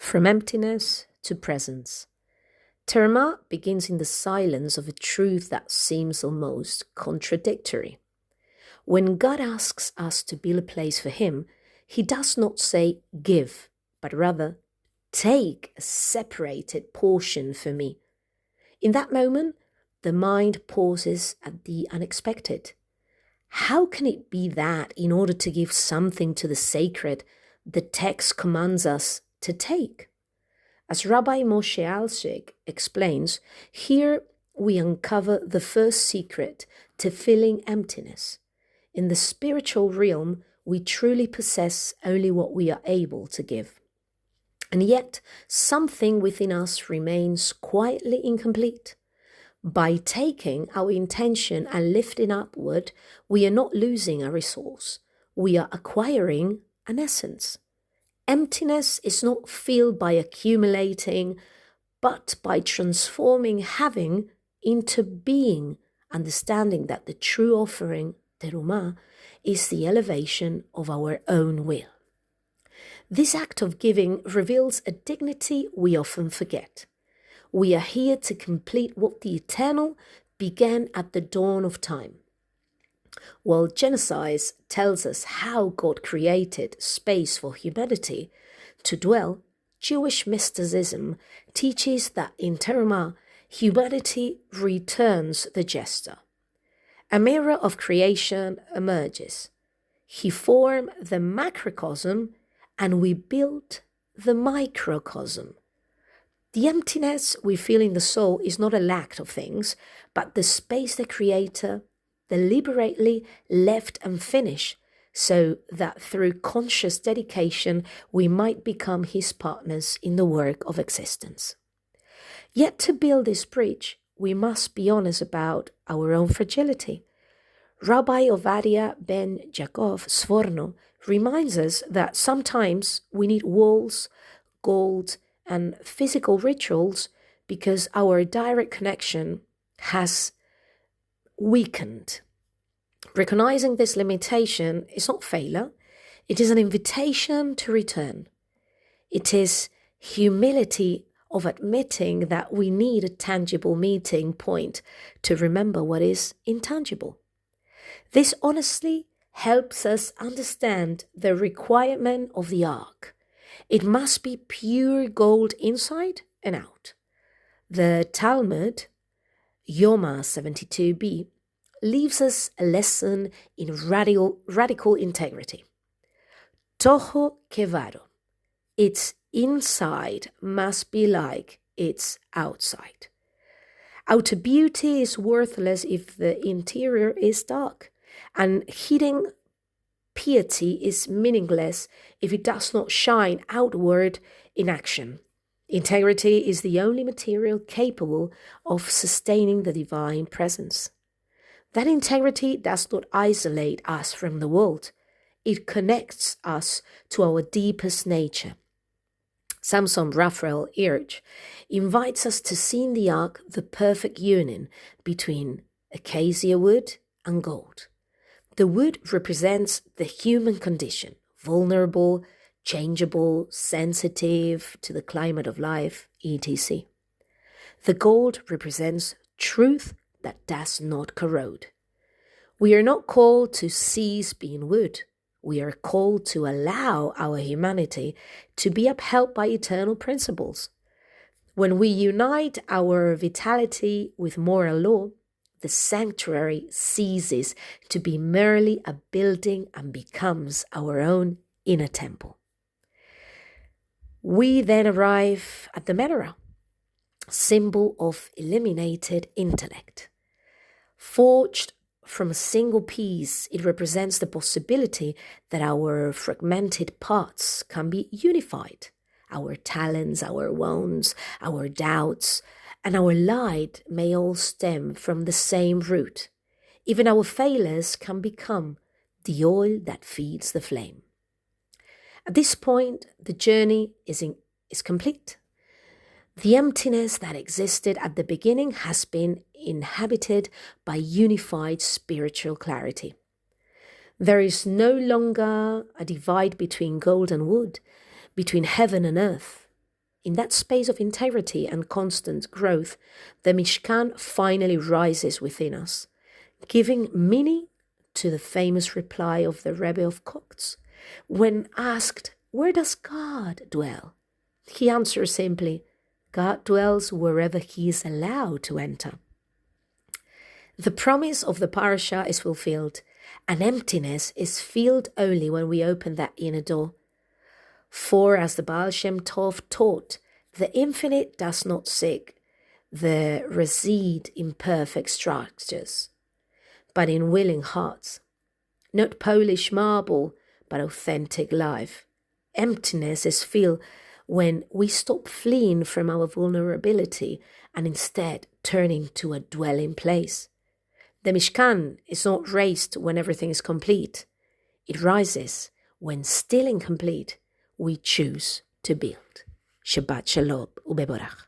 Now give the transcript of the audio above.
From emptiness to presence. Terumah begins in the silence of a truth that seems almost contradictory. When God asks us to build a place for Him, He does not say give, but rather take a separated portion for me. In that moment, the mind pauses at the unexpected. How can it be that in order to give something to the sacred, the text commands us to take? As Rabbi Moshe Alshik explains, here we uncover the first secret to filling emptiness. In the spiritual realm, we truly possess only what we are able to give. And yet, something within us remains quietly incomplete. By taking our intention and lifting upward, we are not losing a resource. We are acquiring an essence. Emptiness is not filled by accumulating, but by transforming having into being, understanding that the true offering, Terumah, is the elevation of our own will. This act of giving reveals a dignity we often forget. We are here to complete what the eternal began at the dawn of time. While Genesis tells us how God created space for humanity to dwell, Jewish mysticism teaches that in Terumah, humanity returns the jester. A mirror of creation emerges. He formed the macrocosm and we built the microcosm. The emptiness we feel in the soul is not a lack of things, but the space the Creator deliberately left unfinished so that through conscious dedication we might become His partners in the work of existence. Yet to build this bridge, we must be honest about our own fragility. Rabbi Ovadia ben Yaakov Sforno reminds us that sometimes we need walls, gold, and physical rituals because our direct connection has weakened. Recognizing this limitation is not failure, it is an invitation to return. It is humility of admitting that we need a tangible meeting point to remember what is intangible. This honestly helps us understand the requirement of the ark. It must be pure gold inside and out. The Talmud, Yoma 72b, leaves us a lesson in radical integrity. Toho kevado. Its inside must be like its outside. Outer beauty is worthless if the interior is dark, and hidden piety is meaningless if it does not shine outward in action. Integrity is the only material capable of sustaining the divine presence. That integrity does not isolate us from the world. It connects us to our deepest nature. Samson Raphael Hirsch invites us to see in the ark the perfect union between acacia wood and gold. The wood represents the human condition, vulnerable, changeable, sensitive to the climate of life, etc. The gold represents truth that does not corrode. We are not called to cease being wood. We are called to allow our humanity to be upheld by eternal principles. When we unite our vitality with moral law, the sanctuary ceases to be merely a building and becomes our own inner temple. We then arrive at the menorah, symbol of illuminated intellect. Forged from a single piece, it represents the possibility that our fragmented parts can be unified. Our talents, our wounds, our doubts, and our light may all stem from the same root. Even our failures can become the oil that feeds the flame. At this point, the journey is complete. The emptiness that existed at the beginning has been inhabited by unified spiritual clarity. There is no longer a divide between gold and wood, between heaven and earth. in that space of integrity and constant growth, the Mishkan finally rises within us, giving meaning to the famous reply of the Rebbe of Kochtz. When asked, where does God dwell? He answers simply, God dwells wherever he is allowed to enter. The promise of the parasha is fulfilled, and emptiness is filled only when we open that inner door. For as the Baal Shem Tov taught, the infinite does not seek the reside in perfect structures, but in willing hearts. Not Polish marble, but authentic life. Emptiness is filled when we stop fleeing from our vulnerability and instead turn into a dwelling place. The Mishkan is not raised when everything is complete. It rises when, still incomplete, we choose to build. Shabbat Shalom ubeborach.